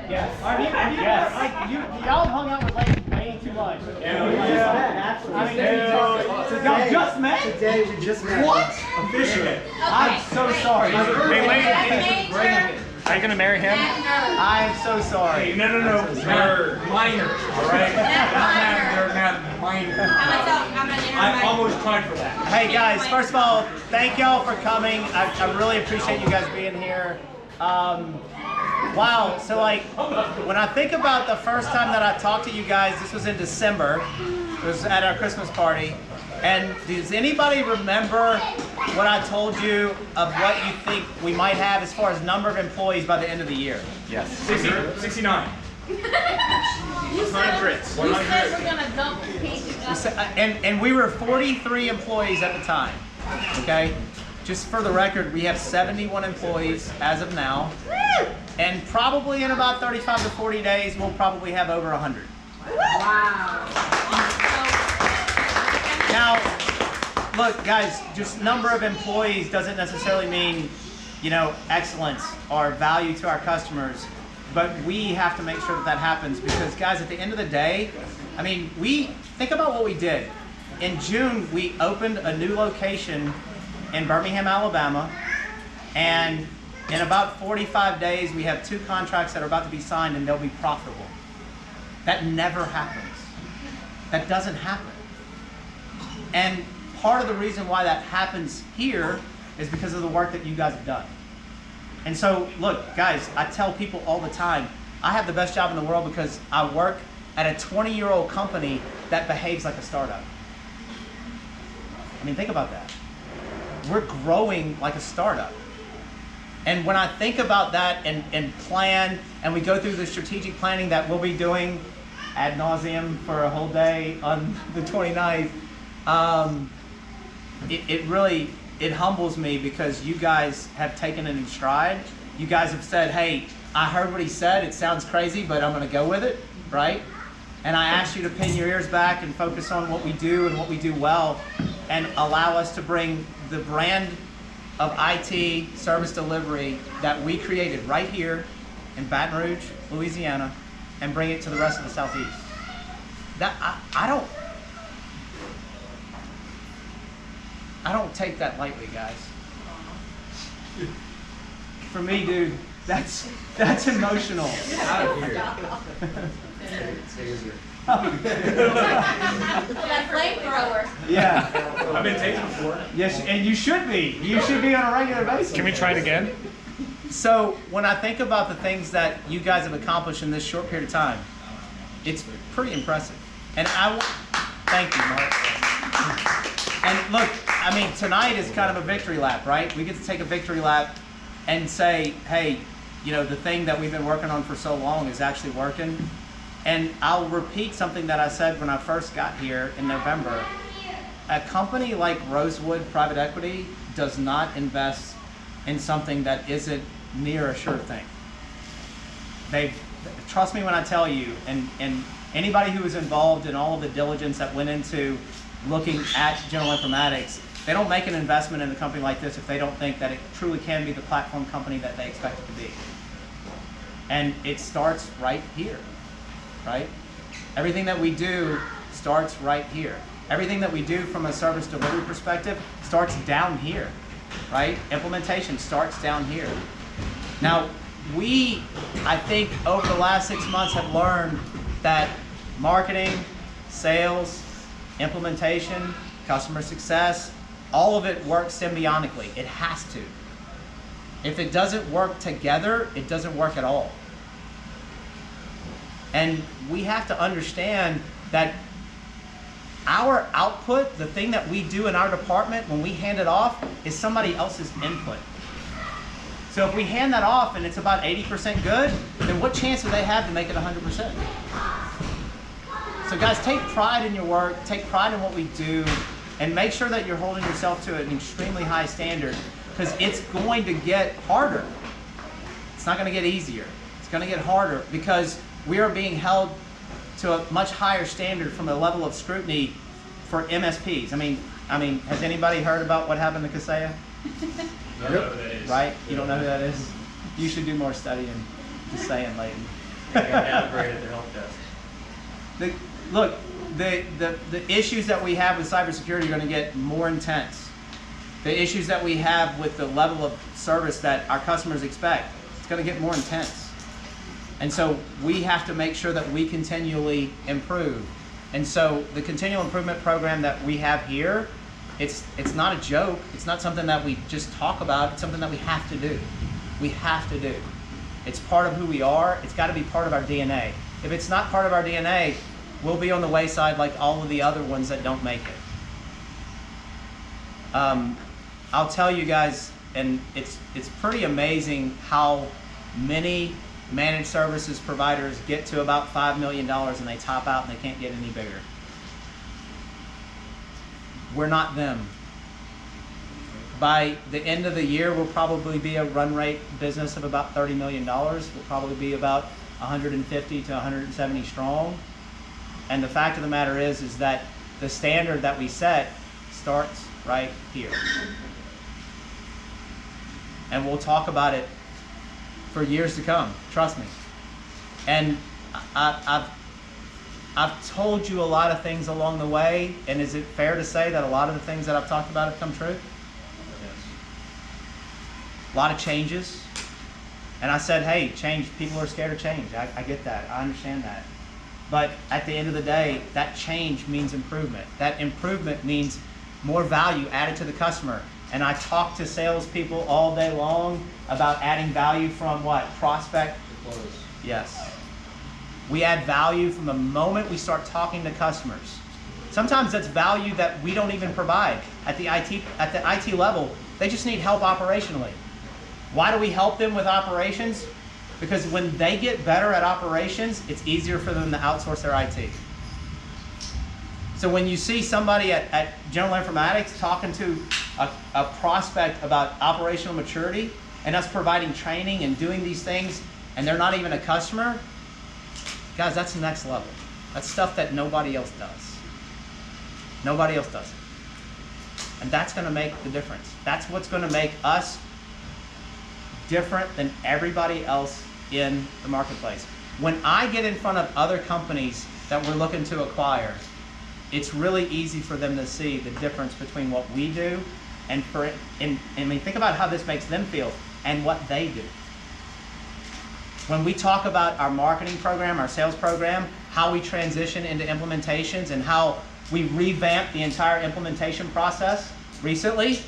Yes. Y'all hung out with Lane way too much. Yeah. Y'all just met? Today we just met. What? Officially. Okay. I'm so sorry. Hey, Lane, Major. are you gonna marry him? I'm so sorry. No. Minor, all right? Not minor. I almost tried for that. Hey guys, first of all, thank y'all for coming. I really appreciate you guys being here. Wow, so like, when I think about the first time that I talked to you guys, this was in December. It was at our Christmas party. And does anybody remember what I told you of what you think we might have as far as number of employees by the end of the year? Yes. 69. You said we're gonna double And we were 43 employees at the time, okay? Just for the record, we have 71 employees as of now. And probably in about 35 to 40 days, we'll probably have over 100. Wow. Now, look, guys, just number of employees doesn't necessarily mean, excellence or value to our customers, but we have to make sure that that happens because, guys, at the end of the day, I mean, think about what we did. In June, we opened a new location in Birmingham, Alabama, and in about 45 days, we have 2 contracts that are about to be signed and they'll be profitable. That never happens. That doesn't happen. And part of the reason why that happens here is because of the work that you guys have done. And so, look, guys, I tell people all the time, I have the best job in the world because I work at a 20-year-old company that behaves like a startup. I mean, think about that. We're growing like a startup. And when I think about that and plan, and we go through the strategic planning that we'll be doing ad nauseum for a whole day on the 29th, it humbles me because you guys have taken it in stride. You guys have said, hey, I heard what he said, it sounds crazy, but I'm gonna go with it, right? And I asked you to pin your ears back and focus on what we do and what we do well and allow us to bring the brand of IT service delivery that we created right here in Baton Rouge, Louisiana, and bring it to the rest of the Southeast. I don't take that lightly, guys. For me, dude, that's emotional. Out of here. That flamethrower. Yeah. I've been tased before. Yes, and you should be. You should be on a regular basis. Can we try it again? So when I think about the things that you guys have accomplished in this short period of time, it's pretty impressive. And thank you, Mark. And look, I mean, tonight is kind of a victory lap, right? We get to take a victory lap and say, hey, the thing that we've been working on for so long is actually working. And I'll repeat something that I said when I first got here in November. A company like Rosewood Private Equity does not invest in something that isn't near a sure thing. Trust me when I tell you, and anybody who was involved in all of the diligence that went into looking at General Informatics, they don't make an investment in a company like this if they don't think that it truly can be the platform company that they expect it to be. And it starts right here, right? Everything that we do starts right here. Everything that we do from a service delivery perspective starts down here, right? Implementation starts down here. Now, I think over the last 6 months have learned that marketing, sales, implementation, customer success, all of it works symbiotically. It has to. If it doesn't work together, it doesn't work at all. And we have to understand that our output, the thing that we do in our department when we hand it off, is somebody else's input. So if we hand that off and it's about 80% good, then what chance do they have to make it 100%? So guys, take pride in your work, take pride in what we do, and make sure that you're holding yourself to an extremely high standard, because it's going to get harder. It's not going to get easier. It's going to get harder because we are being held to a much higher standard from a level of scrutiny for MSPs. I mean, I mean, has anybody heard about what happened to Kaseya? I don't know who that is. Right? You don't know who that is? You should do more studying Kaseya and Layton. They got downgraded their help desk. Look, the issues that we have with cybersecurity are going to get more intense. The issues that we have with the level of service that our customers expect, it's going to get more intense. And so we have to make sure that we continually improve. And so the continual improvement program that we have here, it's not a joke. It's not something that we just talk about. It's something that we have to do. We have to do. It's part of who we are. It's got to be part of our DNA. If it's not part of our DNA, we'll be on the wayside like all of the other ones that don't make it. I'll tell you guys, and it's pretty amazing how many managed services providers get to about $5 million and they top out and they can't get any bigger. We're not them. By the end of the year, we'll probably be a run rate business of about $30 million. We'll probably be about 150 to 170 strong. And the fact of the matter is that the standard that we set starts right here. And we'll talk about it for years to come, trust me. And I've told you a lot of things along the way, and is it fair to say that a lot of the things that I've talked about have come true? A lot of changes. And I said, hey, change, people are scared of change. I get that, I understand that. But at the end of the day, that change means improvement. That improvement means more value added to the customer. And I talk to salespeople all day long about adding value from what? Prospect? Yes. We add value from the moment we start talking to customers. Sometimes that's value that we don't even provide. At the IT level, they just need help operationally. Why do we help them with operations? Because when they get better at operations, it's easier for them to outsource their IT. So when you see somebody at General Informatics talking to a prospect about operational maturity and us providing training and doing these things, and they're not even a customer, guys, that's the next level. That's stuff that nobody else does. Nobody else does it. And that's going to make the difference. That's what's going to make us different than everybody else in the marketplace. When I get in front of other companies that we're looking to acquire, it's really easy for them to see the difference between what we do and think about how this makes them feel and what they do. When we talk about our marketing program, our sales program, how we transition into implementations and how we revamp the entire implementation process recently,